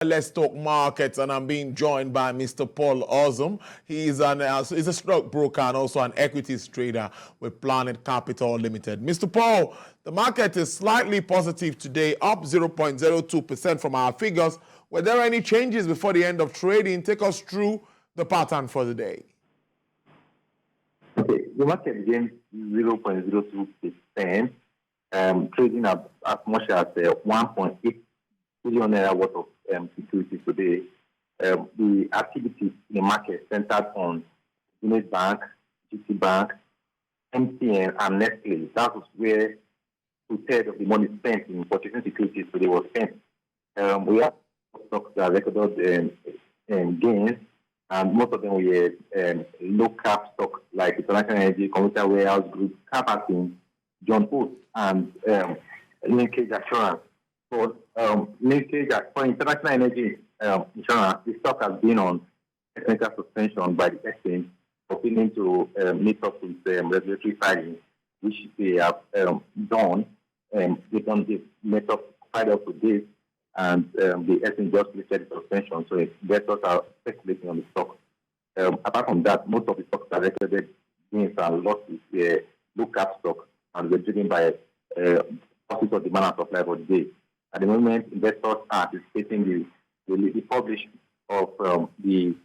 Let's talk markets, and I'm being joined by Mr. Paul Azum. He's a stockbroker and also an equities trader with Planet Capital Limited. Mr. Paul, the market is slightly positive today, up 0.02% from our figures. Were there any changes before the end of trading? Take us through the pattern for the day. Okay, the market gained 0.02%, trading at as much as 1.8 billion naira worth of securities today. The activities in the market centered on Unit Bank, GT Bank, MTN, and Nestle. That was where 2/3 of the money spent in purchasing securities today was spent. We have stocks that recorded gains, and most of them were low cap stocks like International Energy, Commercial Warehouse Group, Capacity, John Oates, and Linkage Assurance. For International Energy Insurance, the stock has been on technical suspension by the exchange for failing to meet up with regulatory filings, which they have done. They met up quite up to date, and the exchange just lifted the suspension, so investors are speculating on the stock. Apart from that, most of the stocks that recorded gains and losses were low cap stocks and were driven by profits of demand and supply for the day. At the moment, investors are anticipating the publishing of the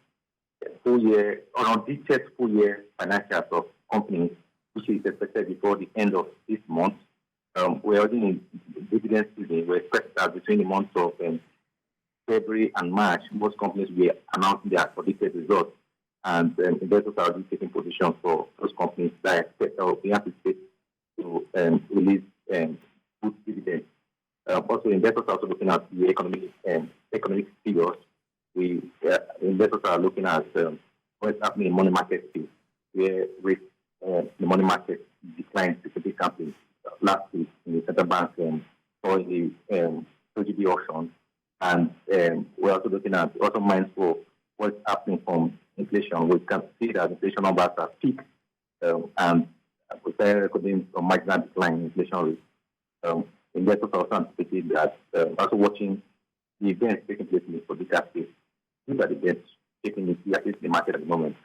full year, or undetailed full year financials of companies, which is expected before the end of this month. We're already in dividend season. We expect that between the months of February and March, most companies will announce their audited results, and investors are already taking positions for those companies that we anticipate to release good dividends. Also, investors are also looking at the economic figures. Investors are looking at what's happening in money market space, where rates the money market declined significantly last week in the central bank for the OGB auction. And we're also looking at, also mindful of what's happening from inflation. We can see that inflation numbers are peaked, and we're recording a marginal decline in inflation rate. Investors are also anticipating that, also watching the events taking place in the political space. These are the events taking place in the market at the moment.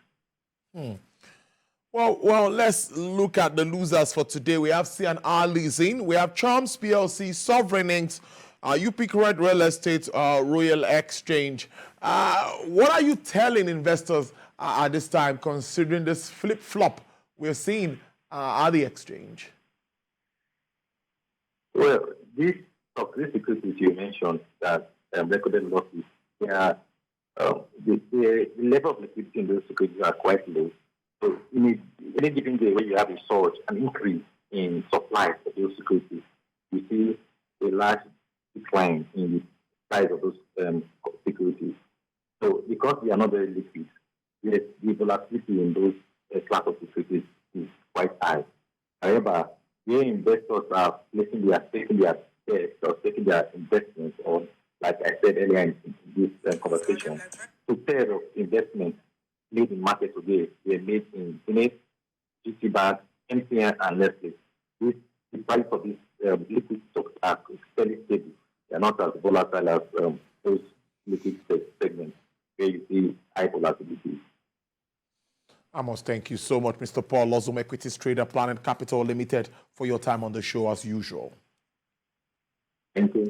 Well, let's look at the losers for today. We have C&R Leasing, we have Charms PLC, Sovereign Inc., UP Red Real Estate, Royal Exchange. What are you telling investors at this time, considering this flip-flop we're seeing at the exchange? Well, these securities you mentioned that recorded losses, the level of liquidity in those securities are quite low. So in any given day where you have a surge, an increase in supply of those securities, you see a large decline in the price of those securities. So because they are not very liquid, the volatility in those class of securities is quite high. However, where investors are taking their bets or taking their investments on, like I said earlier in this conversation, 2/3 of investments made in market today were made in Unit, GT Bank, MTN, and Nestle. The price of these liquid stocks are fairly stable. They are not as volatile as those liquid segments where you see high volatility. I must thank you so much, Mr. Paul Azum, equities trader, Planet Capital Limited, for your time on the show as usual. Thank you.